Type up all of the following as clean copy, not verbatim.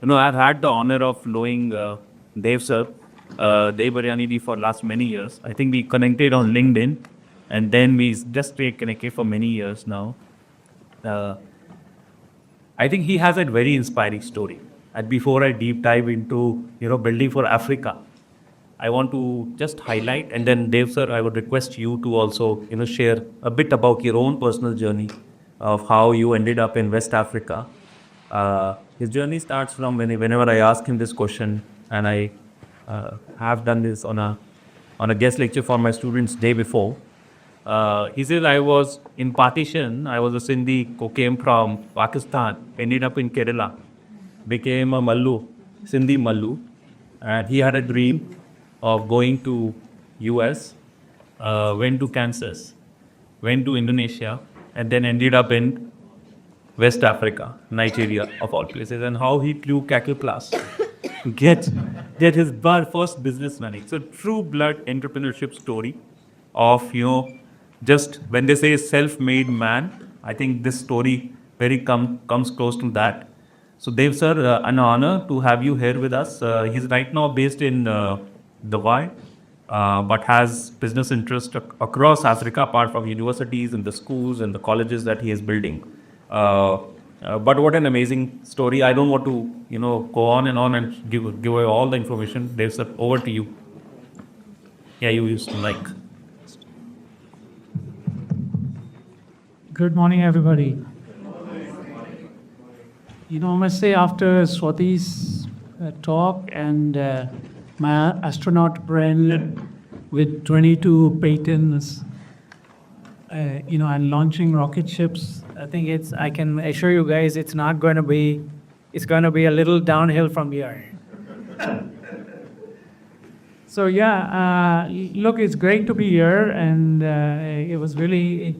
I've had the honor of knowing Dev sir, Dev Varyani for last many years. I think we connected on LinkedIn, and then we just stayed connected for many years now. Uh, I think he has a very inspiring story. And before I deep dive into building for Africa, I want to just highlight, and then Dev sir, I would request you to also share a bit about your own personal journey of how you ended up in West Africa. His journey starts from whenever I ask him this question, and I have done this on a guest lecture for my students day before. He said I was in partition. I was a Sindhi who came from Pakistan, ended up in Kerala, became a Mallu, Sindhi Mallu, and he had a dream of going to US, went to Kansas, went to Indonesia, and then ended up in West Africa, Nigeria of all places, and how he flew Cattle Plus to get his first business money. So true blood entrepreneurship story of just when they say self-made man. I think this story very comes close to that. So Dev sir, an honor to have you here with us. He's right now based in Dubai, but has business interest across Africa, apart from universities and the schools and the colleges that he is building. But what an amazing story! I don't want to, go on and give away all the information. Dev sir, over to you. Yeah, you used to like. Good morning, everybody. I must say, after Swati's talk and my astronaut friend with 22 patents, and launching rocket ships, I think I can assure you guys, it's going to be a little downhill from here. So yeah, look, it's great to be here, and it was really,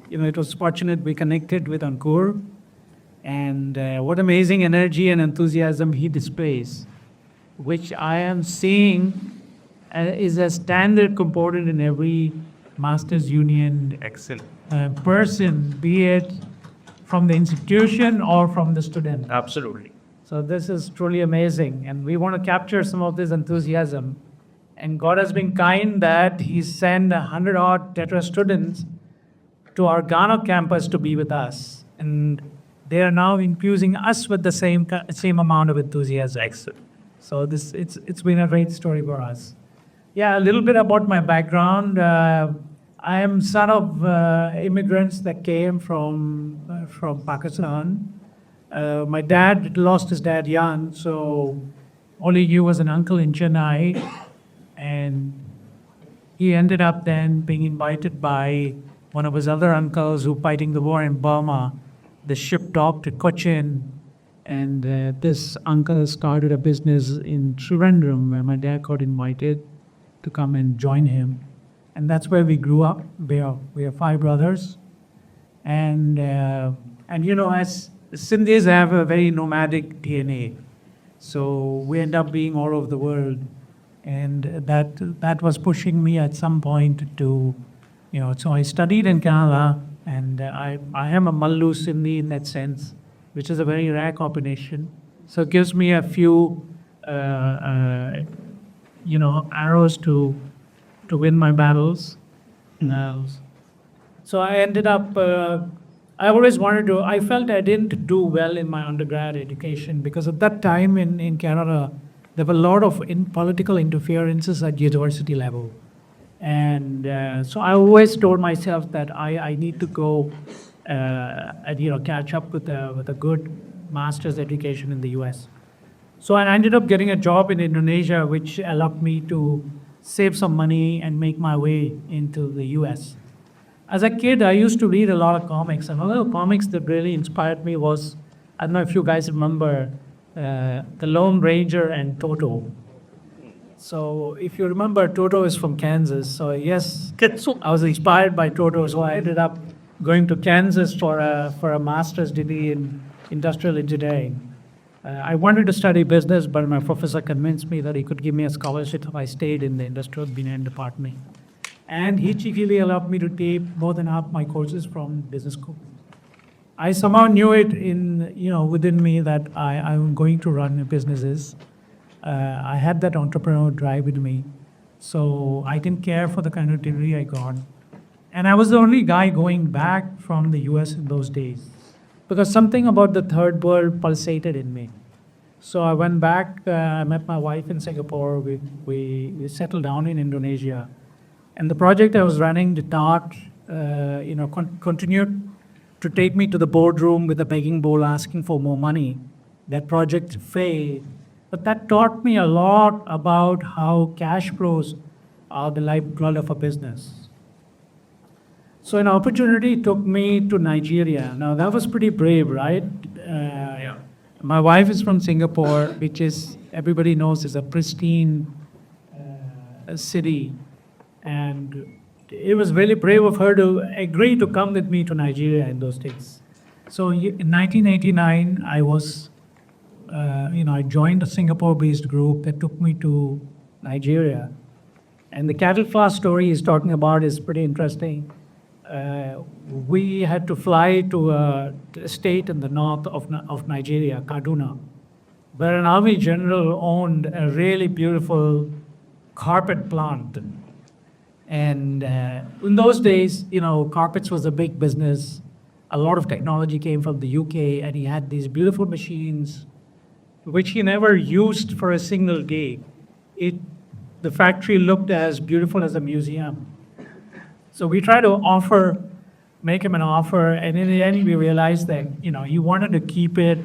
it was fortunate we connected with Ankur, and what amazing energy and enthusiasm he displays, which I am seeing is a standard component in every Masters Union Excellent. person, be it from the institution or from the student. Absolutely. So this is truly amazing, and we want to capture some of this enthusiasm. And God has been kind that He sent 100-odd Tetra students to our Ghana campus to be with us, and they are now infusing us with the same amount of enthusiasm. Excellent. So it's been a great story for us. Yeah, a little bit about my background. I am son of immigrants that came from Pakistan. My dad lost his dad young, so only you was an uncle in Chennai, and he ended up then being invited by one of his other uncles who fighting the war in Burma. The ship docked at Cochin, and this uncle started a business in Trivandrum where my dad got invited to come and join him. And that's where we grew up. We are 5 brothers. And as Sindhis have a very nomadic DNA. So we end up being all over the world. And that was pushing me at some point to, so I studied in Canada, and I am a Mallu Sindhi in that sense, which is a very rare combination. So it gives me a few, arrows to win my battles. So I ended up, I always I felt I didn't do well in my undergrad education, because at that time in Canada, there were a lot of political interferences at university level. And so I always told myself that I need to go and catch up with a good master's education in the US. So I ended up getting a job in Indonesia, which allowed me to save some money and make my way into the US. As a kid, I used to read a lot of comics, and one of the comics that really inspired me was, I don't know if you guys remember, The Lone Ranger and Toto. So if you remember, Toto is from Kansas. So yes, I was inspired by Toto, so I ended up going to Kansas for a master's degree in industrial engineering. I wanted to study business, but my professor convinced me that he could give me a scholarship if I stayed in the industrial engineering department. And he cheekily allowed me to take more than half my courses from business school. I somehow knew it within me that I'm going to run businesses. I had that entrepreneurial drive with me. So I didn't care for the kind of degree I got. And I was the only guy going back from the US in those days because something about the third world pulsated in me. So I went back, I met my wife in Singapore, we settled down in Indonesia. And the project I was running did not, continued to take me to the boardroom with a begging bowl asking for more money. That project failed. But that taught me a lot about how cash flows are the lifeblood of a business. So an opportunity took me to Nigeria. Now that was pretty brave, right? My wife is from Singapore, which is, everybody knows, is a pristine city. And it was really brave of her to agree to come with me to Nigeria in those days. So in 1989, I joined a Singapore-based group that took me to Nigeria. And the cattle fast story he's talking about is pretty interesting. We had to fly to a state in the north of Nigeria, Kaduna, where an army general owned a really beautiful carpet plant. And in those days, carpets was a big business. A lot of technology came from the UK, and he had these beautiful machines, which he never used for a single day. The factory looked as beautiful as a museum. So we tried to make him an offer, and in the end we realized that, he wanted to keep it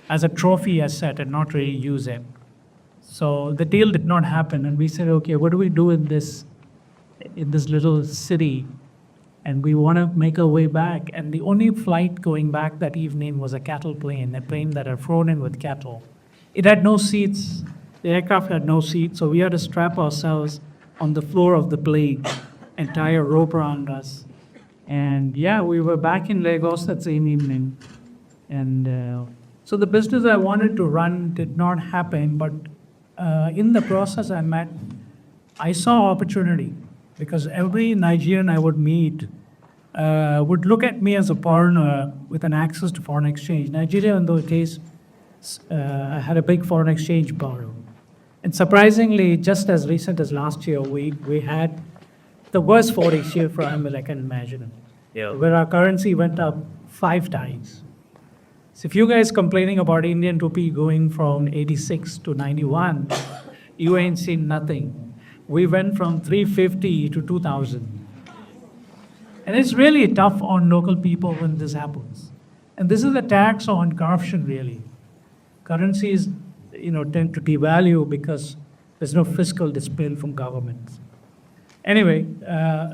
as a trophy asset and not really use it. So the deal did not happen, and we said, okay, what do we do in this little city? And we want to make our way back. And the only flight going back that evening was a cattle plane, a plane that had flown in with cattle. It had no seats. The aircraft had no seats, so we had to strap ourselves on the floor of the plane and tie a rope around us. And we were back in Lagos that same evening. And so the business I wanted to run did not happen, but in the process I saw opportunity, because every Nigerian I would meet would look at me as a foreigner with an access to foreign exchange. Nigeria in those days had a big foreign exchange borrow. And surprisingly, just as recent as last year, we had the worst foreign exchange problem I can imagine, where our currency went up 5 times. So if you guys complaining about Indian rupee going from 86 to 91, you ain't seen nothing. We went from 350 to 2,000. And it's really tough on local people when this happens. And this is a tax on corruption, really. Currencies, tend to devalue because there's no fiscal discipline from governments. Anyway,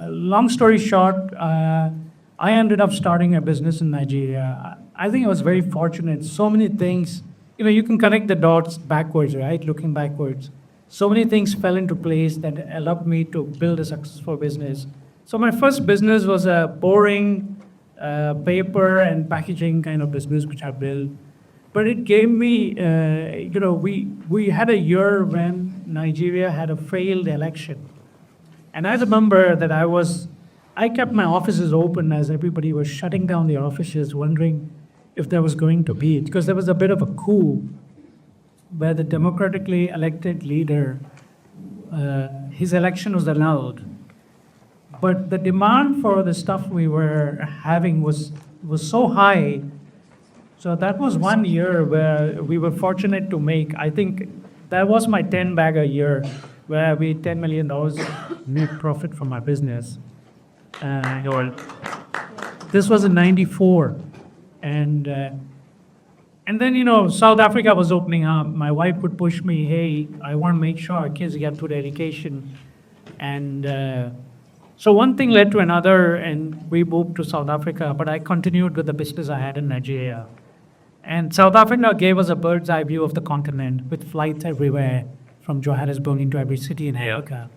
long story short, I ended up starting a business in Nigeria. I think I was very fortunate. So many things, you can connect the dots backwards, right? Looking backwards. So many things fell into place that allowed me to build a successful business. So my first business was a boring paper and packaging kind of business, which I built. But it gave me, we had a year when Nigeria had a failed election. And I remember that I kept my offices open as everybody was shutting down their offices, wondering if there was going to be, because there was a bit of a coup where the democratically elected leader, his election was annulled. But the demand for the stuff we were having was so high. So that was one year where we were fortunate to make, I think that was my 10-bag a year, where we $10 million net profit from our business. This was in '94. And then, South Africa was opening up. My wife would push me, hey, I want to make sure our kids get good education. And so one thing led to another, and we moved to South Africa, but I continued with the business I had in Nigeria. And South Africa gave us a bird's eye view of the continent with flights everywhere from Johannesburg into every city in Africa.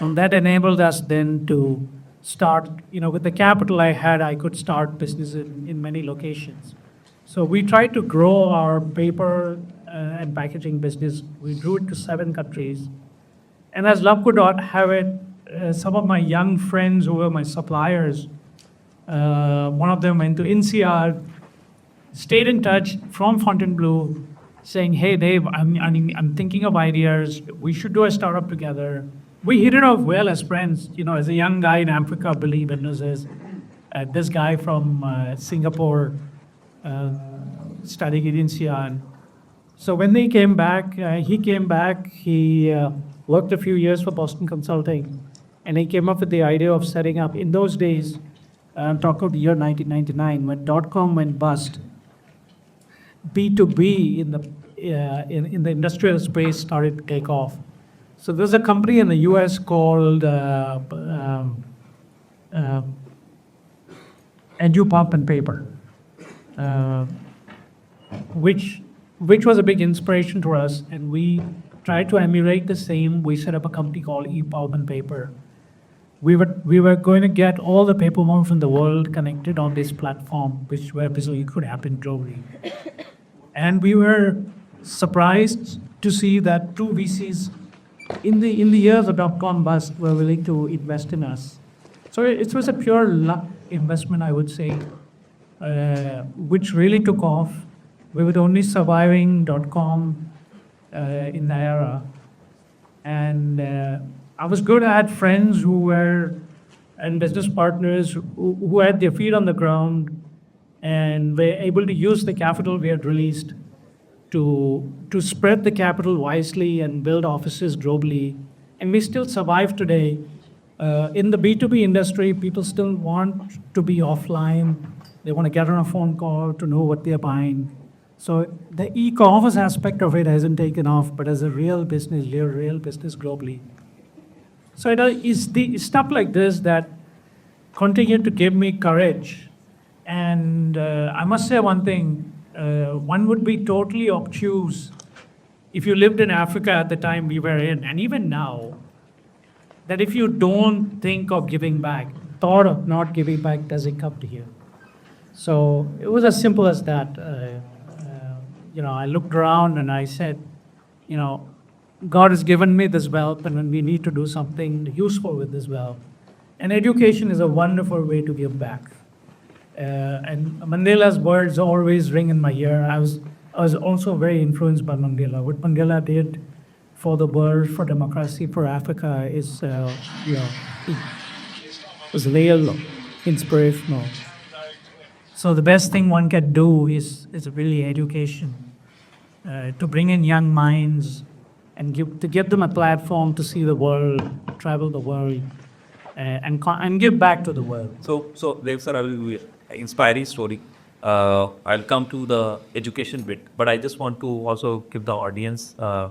And that enabled us then to start, with the capital I had, I could start business in many locations. So we tried to grow our paper and packaging business. We grew it to 7 countries. And as luck would not have it, some of my young friends who were my suppliers One of them went to INSEAD, stayed in touch from Fontainebleau, saying, "Hey, Dave, I'm thinking of ideas. We should do a startup together." We hit it off well as friends. You know, as a young guy in Africa, building businesses. This guy from Singapore, uh, studying in INSEAD. So when he came back, he worked a few years for Boston Consulting, and he came up with the idea of setting up, in those days, I'm talking of the year 1999, when dot-com went bust, B2B in the industrial space started to take off. So there's a company in the US called Edu Pump and Paper, uh, which was a big inspiration to us, and we tried to emulate the same. We set up a company called ePulp and Paper. We were going to get all the paper mills in the world connected on this platform, which where basically could happen globally. And we were surprised to see that two VCs in the years of dot-com bust were willing to invest in us. So it was a pure luck investment, I would say, which really took off. We were the only surviving dot-com in the era. And I was good. I had friends who were, and business partners who had their feet on the ground and were able to use the capital we had released to spread the capital wisely and build offices globally. And we still survive today. In the B2B industry, people still want to be offline. They want to get on a phone call to know what they're buying. So the e-commerce aspect of it hasn't taken off, but as a real business globally. So it is the stuff like this that continue to give me courage. And I must say one thing, one would be totally obtuse if you lived in Africa at the time we were in, and even now, that if you don't think of giving back, thought of not giving back doesn't come to you. So it was as simple as that. I looked around and I said, God has given me this wealth, and we need to do something useful with this wealth. And education is a wonderful way to give back. And Mandela's words always ring in my ear. I was also very influenced by Mandela. What Mandela did for the world, for democracy, for Africa is, was real inspirational. So the best thing one can do is really education, to bring in young minds and give them a platform to see the world, travel the world, and give back to the world. So Dev sir, I will inspiring story. I'll come to the education bit, but I just want to also give the audience the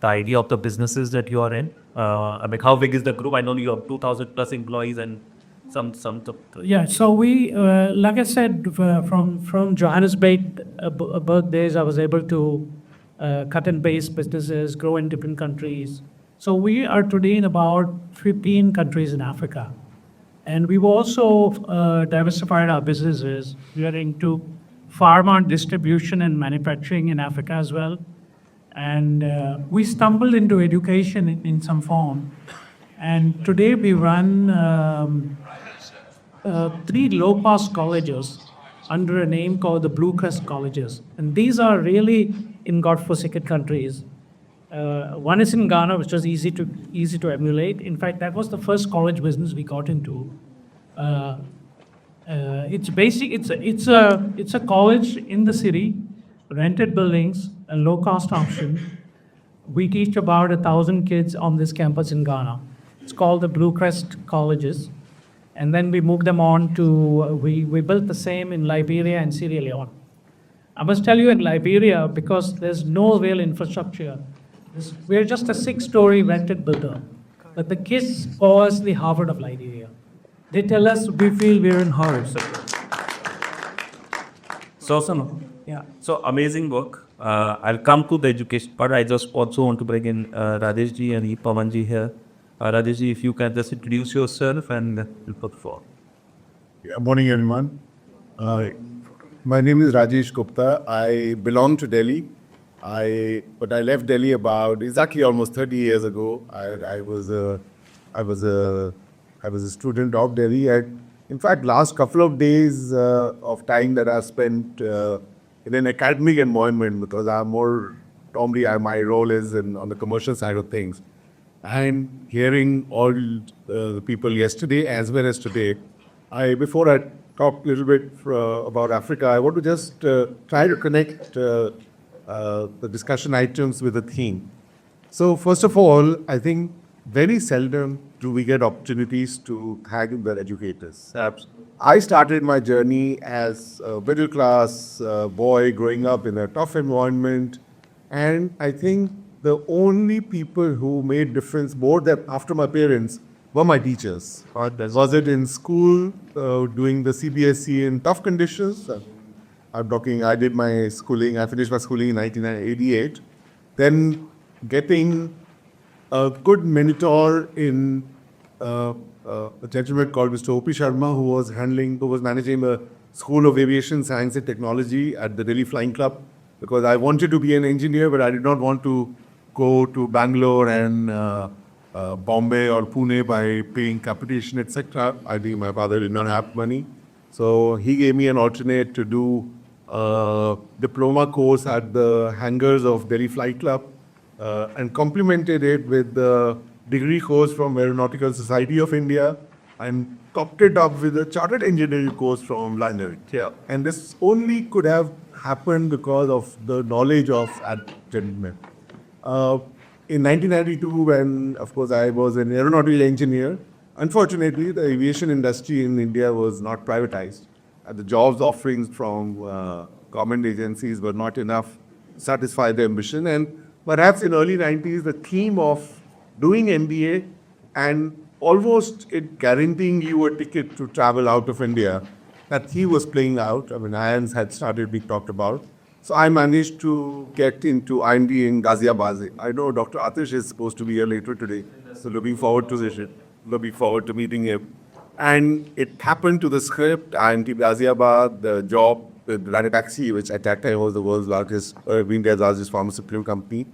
idea of the businesses that you are in. How big is the group? I know you have 2,000 plus employees and some. Yeah, so we, like I said, from Johannesburg days, I was able to cut and paste businesses, grow in different countries. So we are today in about 15 countries in Africa. And we've also diversified our businesses. We are into pharma distribution and manufacturing in Africa as well. And we stumbled into education in some form. And today we run 3 low-cost colleges under a name called the Blue Crest Colleges. And these are really in godforsaken countries. One is in Ghana, which was easy to emulate. In fact, that was the first college business we got into. It's basic. It's a college in the city, rented buildings, a low-cost option. We teach about 1,000 kids on this campus in Ghana. It's called the Blue Crest Colleges. And then we moved them on to, we built the same in Liberia and Sierra Leone. I must tell you, in Liberia, because there's no real infrastructure, we're just a 6-story rented builder. But the kids call us the Harvard of Liberia. They tell us we feel we're in Harvard. Yeah. So amazing work. I'll come to the education part. I just also want to bring in Rajesh ji and Pawan ji here. Rajesh ji, if you can just introduce yourself and we'll put forward. Yeah, morning, everyone. My name is Rajesh Gupta. I belong to Delhi. But I left Delhi about exactly almost 30 years ago. I was a student of Delhi. In fact, last couple of days of time that I've spent in an academic environment, because I'm more, normally my role is on the commercial side of things. And hearing all the people yesterday as well as today, before I talk a little bit about Africa, I want to just try to connect the discussion items with the theme. So first of all, I think very seldom do we get opportunities to hang with educators. I started my journey as a middle class boy growing up in a tough environment, and I think the only people who made difference more than after my parents were my teachers. Was it in school, doing the CBSE in tough conditions? I'm talking, I did my schooling, I finished my schooling in 1988. Then getting a good mentor in a gentleman called Mr. O.P. Sharma, who was managing the School of Aviation Science and Technology at the Delhi Flying Club, because I wanted to be an engineer, but I did not want to go to Bangalore and Bombay or Pune by paying capitation, etc. I think my father did not have money. So he gave me an alternate to do a diploma course at the hangars of Delhi Flight Club and complemented it with the degree course from Aeronautical Society of India and topped it up with a chartered engineering course from London. Yeah. And this only could have happened because of the knowledge of that gentleman. In 1992, when, of course, I was an aeronautical engineer, unfortunately, the aviation industry in India was not privatized. And the jobs offerings from government agencies were not enough to satisfy the ambition. And perhaps in early 90s, the theme of doing MBA and almost it guaranteeing you a ticket to travel out of India, that theme was playing out. I mean, IANS had started being talked about. So I managed to get into IMD in Ghaziabad. I know Dr. Atish is supposed to be here later today, so looking forward to this. Looking forward to meeting him. And it happened to the script, IMD Ghaziabad, the job, the Taxi, which at that time was the world's largest, India's largest pharmaceutical company,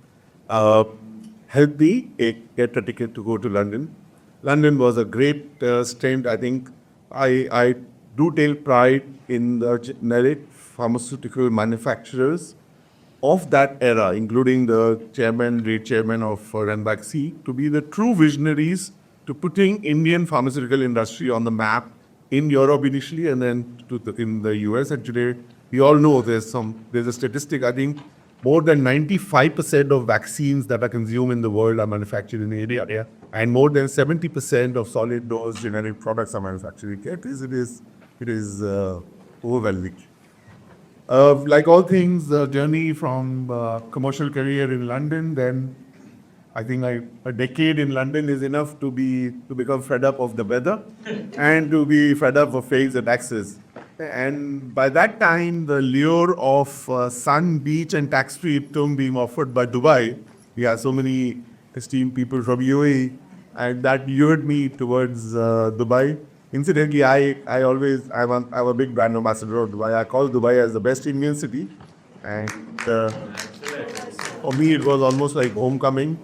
helped me get a ticket to go to London. London was a great stint. I think I do take pride in the generic pharmaceutical manufacturers of that era, including the lead chairman of Ranbaxy, to be the true visionaries to putting Indian pharmaceutical industry on the map in Europe initially and then in the US. And today, we all know there's a statistic, I think more than 95% of vaccines that are consumed in the world are manufactured in India. Yeah. And more than 70% of solid dose generic products are manufactured. It is overwhelming. Like all things, the journey from commercial career in London, then I think a decade in London is enough to become fed up of the weather and to be fed up of paying the taxes. And by that time, the lure of sun, beach, and tax-free term being offered by Dubai, we have so many esteemed people from UAE, and that lured me towards Dubai. Incidentally, I'm a big brand ambassador of Dubai. I call Dubai as the best Indian city, and for me, it was almost like homecoming.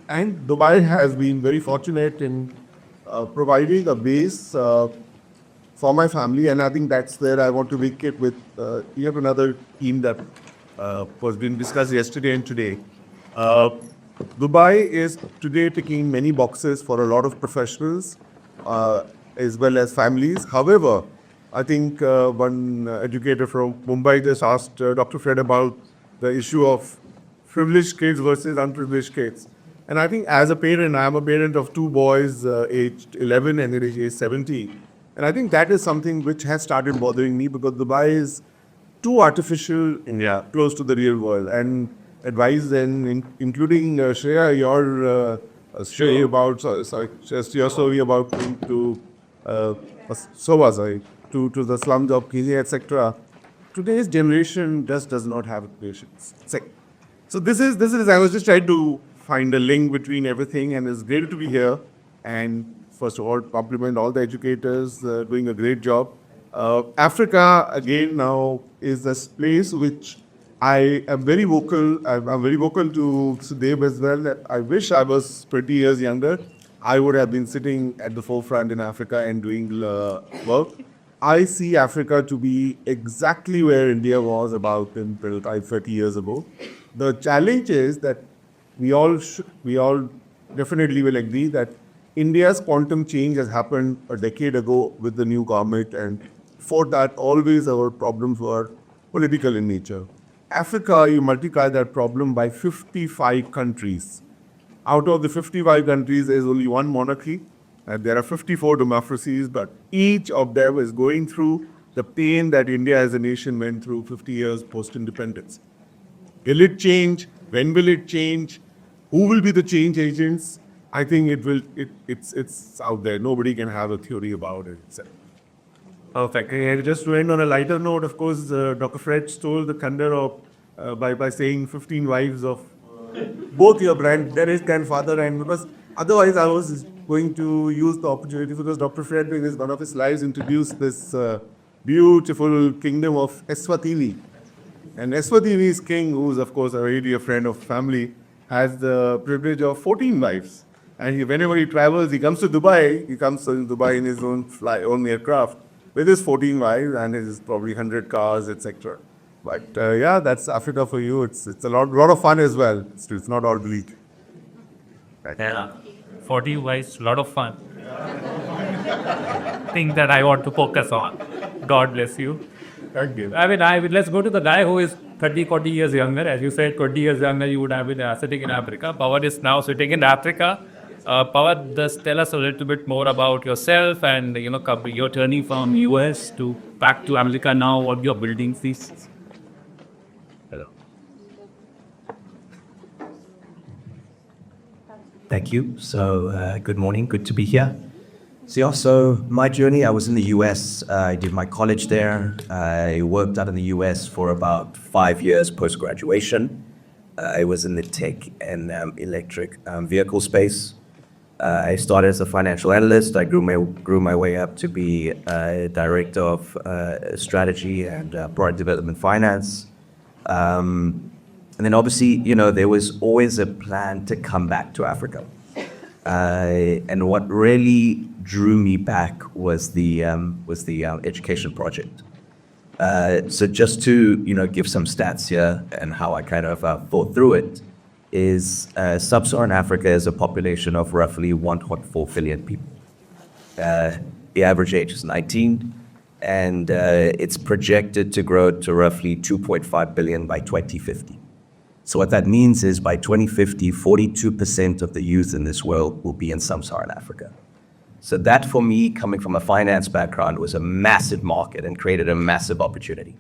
And Dubai has been very fortunate in providing a base for my family, and I think that's where I want to make it with yet another theme that was being discussed yesterday and today. Dubai is today ticking many boxes for a lot of professionals as well as families. However, I think one educator from Mumbai just asked Dr. Fred about the issue of privileged kids versus unprivileged kids. And I think as a parent, I am a parent of two boys aged 11 and aged 17. And I think that is something which has started bothering me because Dubai is too artificial, close to the real world. And advice then, including Shreya, your story about going to to the slums of Kenya, etc. Today's generation just does not have patience. So this is I was just trying to find a link between everything, and it's great to be here. And first of all, compliment all the educators doing a great job. Africa again now is this place which I am very vocal. I'm very vocal to Sudeb as well. That I wish I was 20 years younger. I would have been sitting at the forefront in Africa and doing work. I see Africa to be exactly where India was about 30 years ago. The challenge is that we all definitely will agree that India's quantum change has happened a decade ago with the new government, and for that, always our problems were political in nature. Africa, you multiply that problem by 55 countries. Out of the 55 countries, there is only one monarchy, and there are 54 democracies, but each of them is going through the pain that India as a nation went through 50 years post-independence. Will it change? When will it change? Who will be the change agents? I think it will. It's out there. Nobody can have a theory about it. Perfect. Just to end on a lighter note, of course, Dr. Fred stole the thunder of by saying 15 wives of both your grandfather, and because otherwise I was going to use the opportunity because Dr. Fred in one of his lives introduced this beautiful kingdom of Eswatini. And Eswatini's king, who's of course a very dear friend of family, has the privilege of 14 wives. And whenever he travels, he comes to Dubai. He comes to Dubai in his own aircraft with his 14 wives and his probably 100 cars, etc. But yeah, that's Africa for you. It's a lot of fun as well. It's not all bleak. Right. Yeah. 40 wives, lot of fun. Thing that I want to focus on. God bless you. Thank you. Let's go to the guy who is 30, 40 years younger. As you said, 20 years younger, you would have been sitting in Africa. Pawan is now sitting in Africa. Pawan, just tell us a little bit more about yourself and, your journey from US to back to America now, what you're building these. Hello. Thank you. So, good morning. Good to be here. So my journey, I was in the US. I did my college there. I worked out in the US for about 5 years post-graduation. I was in the tech and electric vehicle space. I started as a financial analyst. I grew my way up to be director of strategy and product development finance. And then obviously, there was always a plan to come back to Africa. And what really drew me back was the education project. So just to give some stats here and how I kind of thought through it is sub-Saharan Africa is a population of roughly 1.4 billion people. The average age is 19, and it's projected to grow to roughly 2.5 billion by 2050. So what that means is by 2050, 42% of the youth in this world will be in sub-Saharan Africa. So that, for me, coming from a finance background, was a massive market and created a massive opportunity,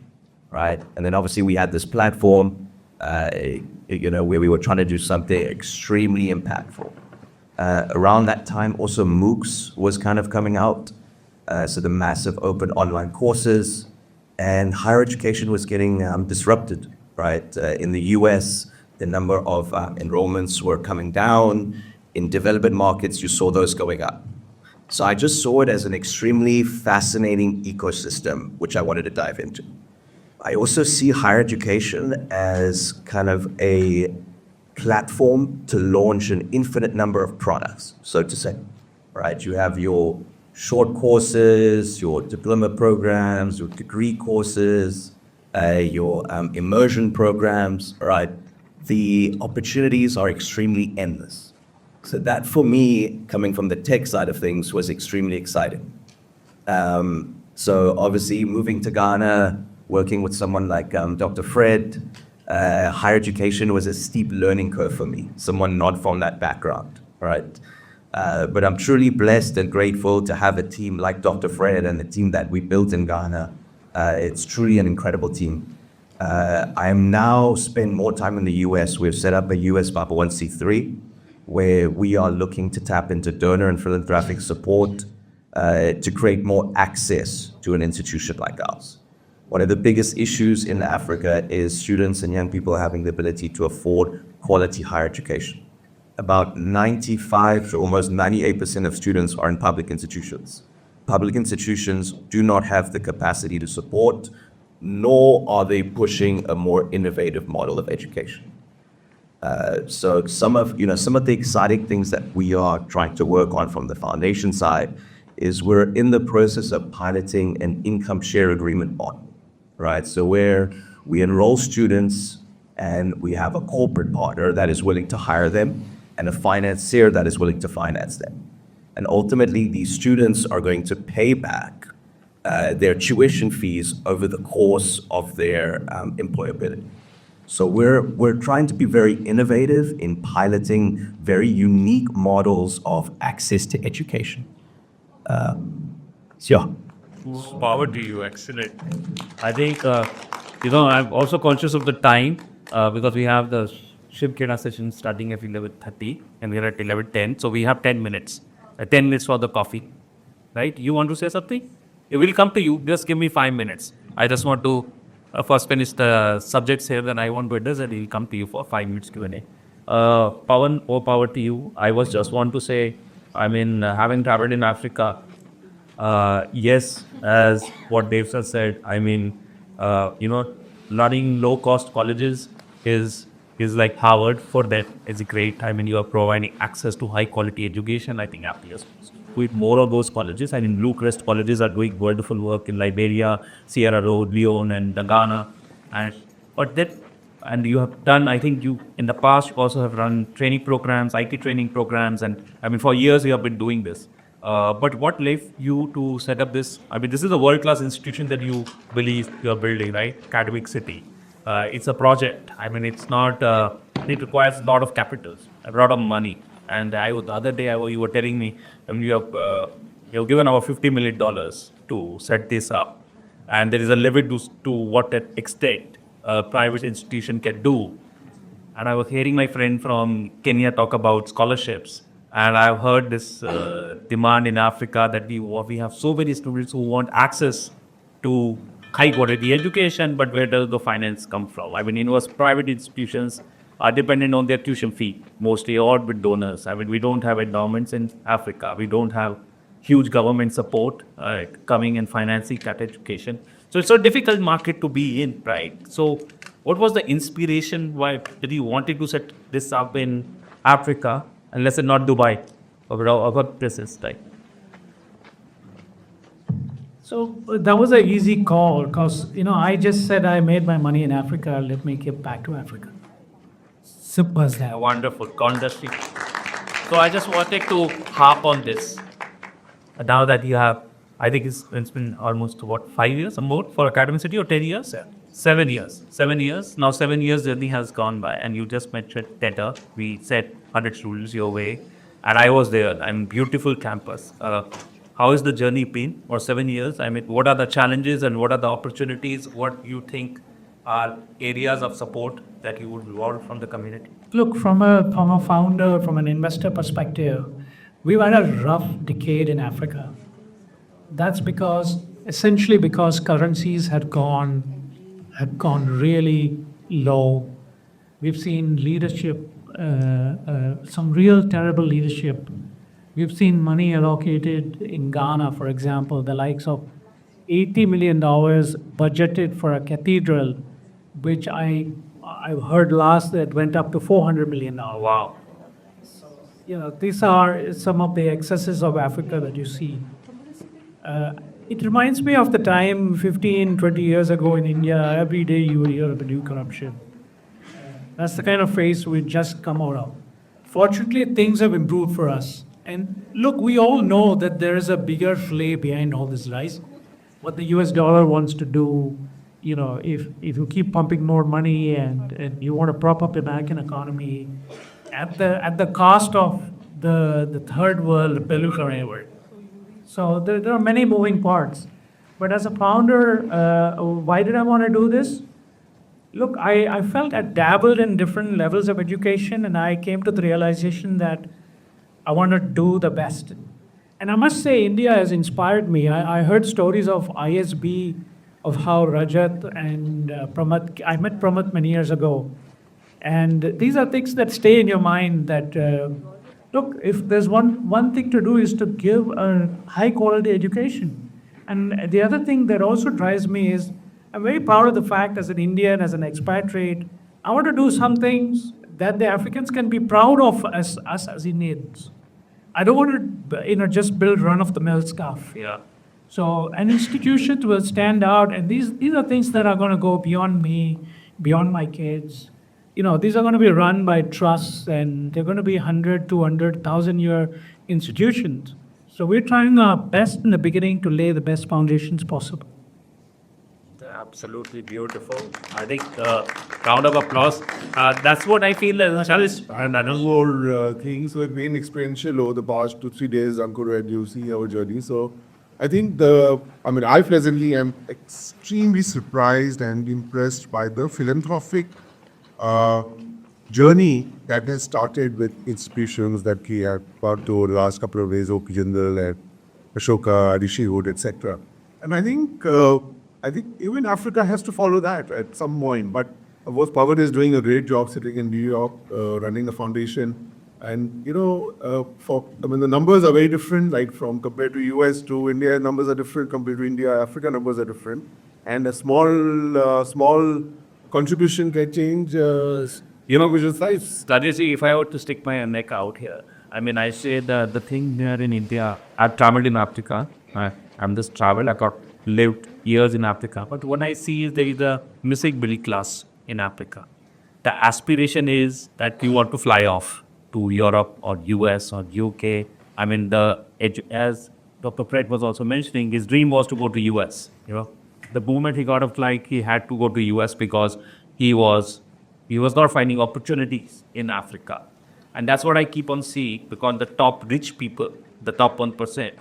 right? And then obviously we had this platform, where we were trying to do something extremely impactful. Around that time, also MOOCs was kind of coming out, so the massive open online courses, and higher education was getting disrupted, right? In the US, the number of enrollments were coming down. In developed markets, you saw those going up. So I just saw it as an extremely fascinating ecosystem, which I wanted to dive into. I also see higher education as kind of a platform to launch an infinite number of products, so to say, right? You have your short courses, your diploma programs, your degree courses, your immersion programs, right? The opportunities are extremely endless. So that, for me, coming from the tech side of things, was extremely exciting. So obviously, moving to Ghana, working with someone like Dr. Fred, higher education was a steep learning curve for me, someone not from that background, right? But I'm truly blessed and grateful to have a team like Dr. Fred and the team that we built in Ghana. It's truly an incredible team. I am now spend more time in the US. We've set up a US 501c3, where we are looking to tap into donor and philanthropic support to create more access to an institution like ours. One of the biggest issues in Africa is students and young people having the ability to afford quality higher education. About 95 to almost 98% of students are in public institutions. Public institutions do not have the capacity to support, nor are they pushing a more innovative model of education. So some of the exciting things that we are trying to work on from the foundation side is we're in the process of piloting an income share agreement model, right? So where we enroll students and we have a corporate partner that is willing to hire them and a financier that is willing to finance them. And ultimately, these students are going to pay back their tuition fees over the course of their employability. So we're trying to be very innovative in piloting very unique models of access to education. Yeah. Power to you, excellent. I think, I'm also conscious of the time because we have the Shiv Keda session starting at 11:30 and we're at 11:10. So we have 10 minutes. 10 minutes for the coffee, right? You want to say something? It will come to you. Just give me 5 minutes. I just want to first finish the subjects here, then I want to address and it will come to you for 5 minutes Q&A. Pawan, more power to you. I was just want to say, having traveled in Africa, yes, as what Dave sir said, learning low-cost colleges is like Harvard for them. It's great. You are providing access to high-quality education. I think appears with more of those colleges. Blue Crest colleges are doing wonderful work in Liberia, Sierra Leone, Leone, and Ghana. And you have done, I think you, in the past, you also have run training programs, IT training programs, and for years you have been doing this. But what led you to set up this? This is a world-class institution that you believe you are building, right? Academic City. It's a project. It's not, it requires a lot of capital, a lot of money. And the other day you were telling me you have given our $50 million to set this up. And there is a limit to what extent a private institution can do. And I was hearing my friend from Kenya talk about scholarships. And I've heard this demand in Africa that we have so many students who want access to high quality education, but where does the finance come from? Private institutions are dependent on their tuition fee, mostly, or with donors. We don't have endowments in Africa. We don't have huge government support coming and financing that education. So it's a difficult market to be in, right? So what was the inspiration? Why did you wanted to set this up in Africa, and let's say not Dubai, or other places, right? So that was an easy call because, I just said I made my money in Africa, let me give back to Africa. Simple as that. Wonderful. Conducting. So I just wanted to harp on this. Now that you have, I think it's been almost, 5 years or more for Academic City, or 10 years? 7 years. 7 years. Now 7 years journey has gone by, and you just mentioned Teta. We sent 100 students your way, and I was there. Beautiful campus. How has the journey been for 7 years? What are the challenges and what are the opportunities? What you think are areas of support that you would want from the community? Look, from a founder, from an investor perspective, we've had a rough decade in Africa. That's essentially because currencies had gone really low. We've seen leadership, some real terrible leadership. We've seen money allocated in Ghana, for example, the likes of $80 million budgeted for a cathedral, which I heard last that went up to $400 million. Wow. These are some of the excesses of Africa that you see. It reminds me of the time 15, 20 years ago in India, every day you would hear of a new corruption. That's the kind of phase we just come out of. Fortunately, things have improved for us. And look, we all know that there is a bigger play behind all this, right? What the US dollar wants to do, if you keep pumping more money and you want to prop up the American economy at the cost of the third world, Beluga. So there are many moving parts. But as a founder, why did I want to do this? Look, I felt I dabbled in different levels of education, and I came to the realization that I want to do the best. And I must say, India has inspired me. I heard stories of ISB, of how Rajat and Pramat, I met Pramat many years ago. And these are things that stay in your mind that, look, if there's one thing to do is to give a high quality education. And the other thing that also drives me is I'm very proud of the fact as an Indian, as an expatriate, I want to do some things that the Africans can be proud of as us as Indians. I don't want to, just build run-of-the-mill stuff. Yeah. So an institution will stand out, and these are things that are going to go beyond me, beyond my kids. These are going to be run by trusts, and they're going to be 100, 200, 1,000-year institutions. So we're trying our best in the beginning to lay the best foundations possible. Absolutely beautiful. I think round of applause. That's what I feel. And another more things were been experiential over the past 2-3 days, Ankur, and you see our journey. So I think I pleasantly am extremely surprised and impressed by the philanthropic journey that has started with institutions that we have got over the last couple of days, O.P. Jindal and Ashoka, Rishi Hood, etc. And I think even Africa has to follow that at some point. But of course, Pawan is doing a great job sitting in New York, running a foundation. And the numbers are very different. Like from compared to US to India, numbers are different. Compared to India, Africa numbers are different. And a small contribution can change, vision size. Rajesh, if I were to stick my neck out here, I say the thing here in India, I've traveled in Africa. I'm just traveled. I lived years in Africa. But what I see is there is a missing middle class in Africa. The aspiration is that you want to fly off to Europe or US or UK. As Dr. Fred was also mentioning, his dream was to go to US. The moment he got a flight, he had to go to US because he was not finding opportunities in Africa. And that's what I keep on seeing, because the top rich people, the top 1%,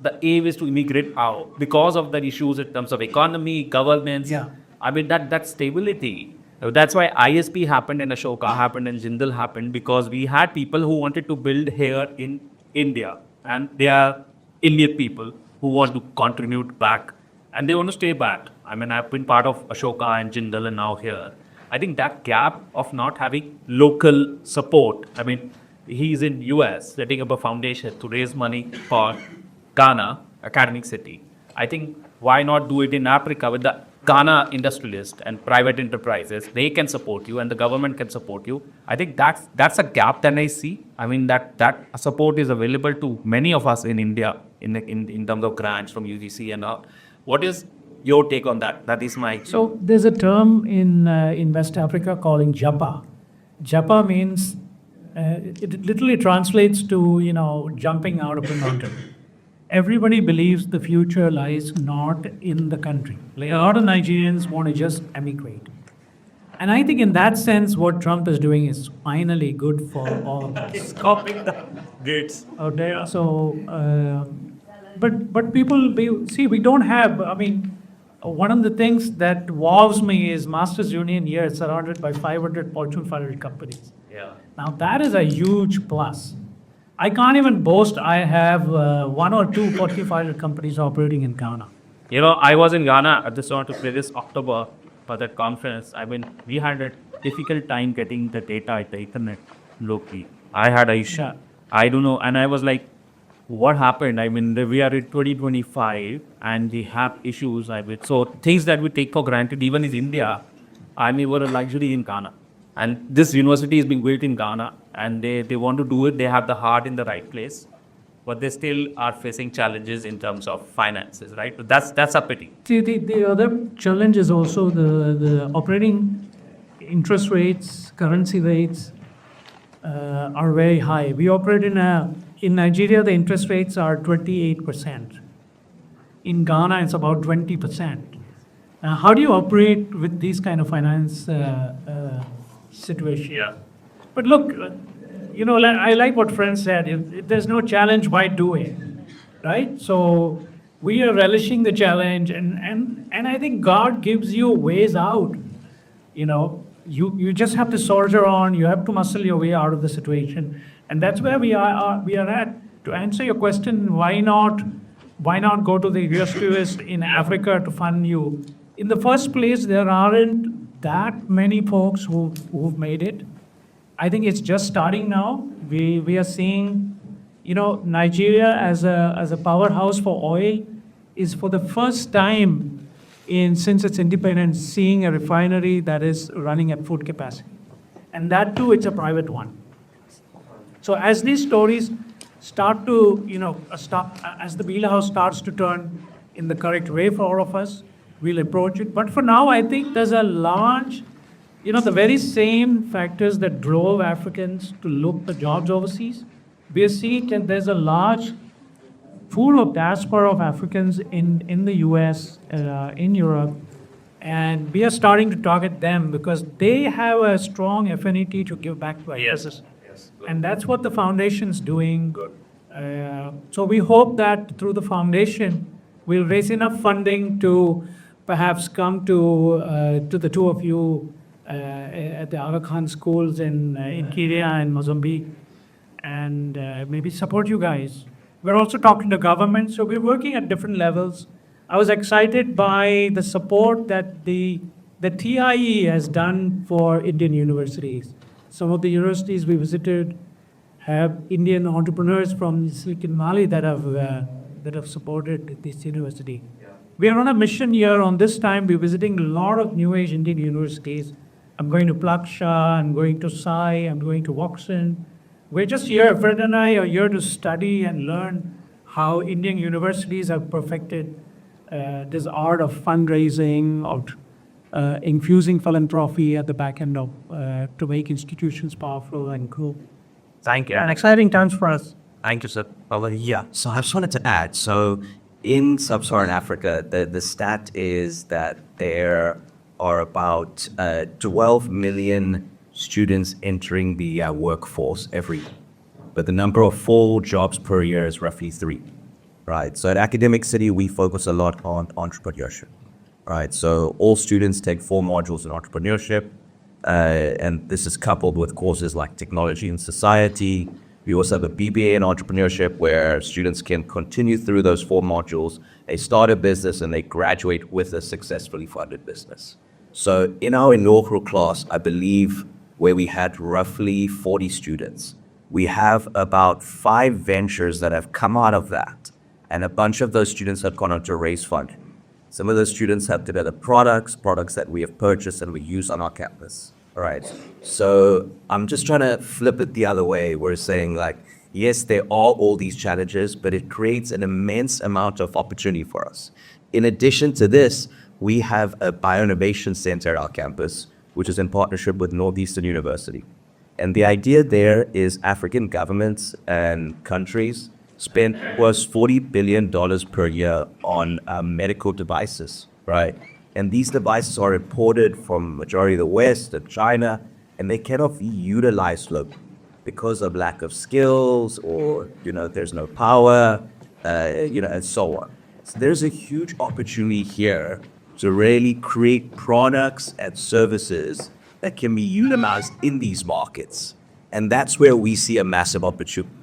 the aim is to immigrate out because of the issues in terms of economy, governance. Yeah. That stability. That's why ISP happened and Ashoka happened and Jindal happened, because we had people who wanted to build here in India, and they are Indian people who want to contribute back and they want to stay back. I've been part of Ashoka and Jindal and now here. I think that gap of not having local support. He's in US setting up a foundation to raise money for Ghana, academic city. I think why not do it in Africa with the Ghana industrialists and private enterprises? They can support you and the government can support you. I think that's a gap that I see. That support is available to many of us in India in terms of grants from UGC and all. What is your take on that? That is my... So there's a term in West Africa calling Japa. Japa means, it literally translates to, jumping out of the mountain. Everybody believes the future lies not in the country. Like a lot of Nigerians want to just emigrate. And I think in that sense, what Trump is doing is finally good for all of us. Stopping the gates. Out there. So, but people, we don't have, one of the things that wows me is Masters Union here is surrounded by 500 Fortune 500 companies. Yeah. Now that is a huge plus. I can't even boast I have 1 or 2 Fortune 500 companies operating in Ghana. I was in Ghana at the start of this October for that conference. We had a difficult time getting the data at the Ethernet locally. I had a issue. I don't know. And I was like, what happened? We are in 2025 and we have issues. So things that we take for granted, even in India, were a luxury in Ghana. And this university is being built in Ghana and they want to do it. They have the heart in the right place, but they still are facing challenges in terms of finances, right? But that's a pity. See, the other challenge is also the operating interest rates, currency rates are very high. We operate in Nigeria, the interest rates are 28%. In Ghana, it's about 20%. How do you operate with these kind of finance situations? Yeah. But look, I like what Fred said. If there's no challenge, why do it? Right? So we are relishing the challenge, and I think God gives you ways out. You just have to soldier on. You have to muscle your way out of the situation, and that's where we are at. To answer your question, why not go to the US in Africa to fund you? In the first place, there aren't that many folks who've made it. I think it's just starting now. We are seeing, Nigeria as a powerhouse for oil is for the first time since its independence, seeing a refinery that is running at full capacity. And that too, it's a private one. So as these stories start to, as the wheelhouse starts to turn in the correct way for all of us, we'll approach it. But for now, I think there's a large, the very same factors that drove Africans to look for jobs overseas. We are seeing that there's a large pool of diaspora of Africans in the US, in Europe, and we are starting to target them because they have a strong affinity to give back to our ecosystem. And that's what the foundation's doing. So we hope that through the foundation, we'll raise enough funding to perhaps come to the two of you at the Aga Khan schools in Kenya and Mozambique, and maybe support you guys. We're also talking to government, so we're working at different levels. I was excited by the support that the TIE has done for Indian universities. Some of the universities we visited have Indian entrepreneurs from Silicon Valley that have supported this university. We are on a mission here. On this time, we're visiting a lot of New Age Indian universities. I'm going to Plaksha, I'm going to Sai, I'm going to Woxin. We're just here, Fred and I are here to study and learn how Indian universities have perfected this art of fundraising, of infusing philanthropy at the back end of to make institutions powerful and cool. Thank you. And exciting times for us. Thank you, sir. Pawan. Yeah, so I just wanted to add, so in sub-Saharan Africa, the stat is that there are about 12 million students entering the workforce every year. But the number of full jobs per year is roughly 3, right? So at Academic City, we focus a lot on entrepreneurship, right? So all students take 4 modules in entrepreneurship, and this is coupled with courses like technology and society. We also have a BBA in entrepreneurship where students can continue through those 4 modules. They start a business and they graduate with a successfully funded business. So in our inaugural class, I believe where we had roughly 40 students, we have about 5 ventures that have come out of that. And a bunch of those students have gone on to raise funding. Some of those students have developed products that we have purchased and we use on our campus. All right. So I'm just trying to flip it the other way. We're saying like, yes, there are all these challenges, but it creates an immense amount of opportunity for us. In addition to this, we have a bioinnovation center at our campus, which is in partnership with Northeastern University. And the idea there is African governments and countries spend was $40 billion per year on medical devices, right? And these devices are imported from majority of the West and China, and they cannot be utilized locally because of lack of skills or, there's no power, and so on. So there's a huge opportunity here to really create products and services that can be utilized in these markets. And that's where we see a massive opportunity.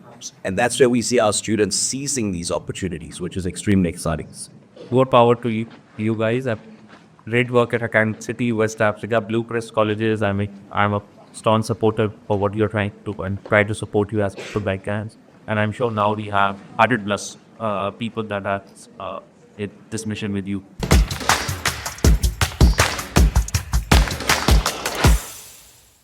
And that's where we see our students seizing these opportunities, which is extremely exciting. More power to you guys. Great work at Academic City, West Africa, Blue Crest colleges. I'm a staunch supporter for what you're trying to do and try to support you as much as I can. And I'm sure now we have 100 plus people that are in this mission with you.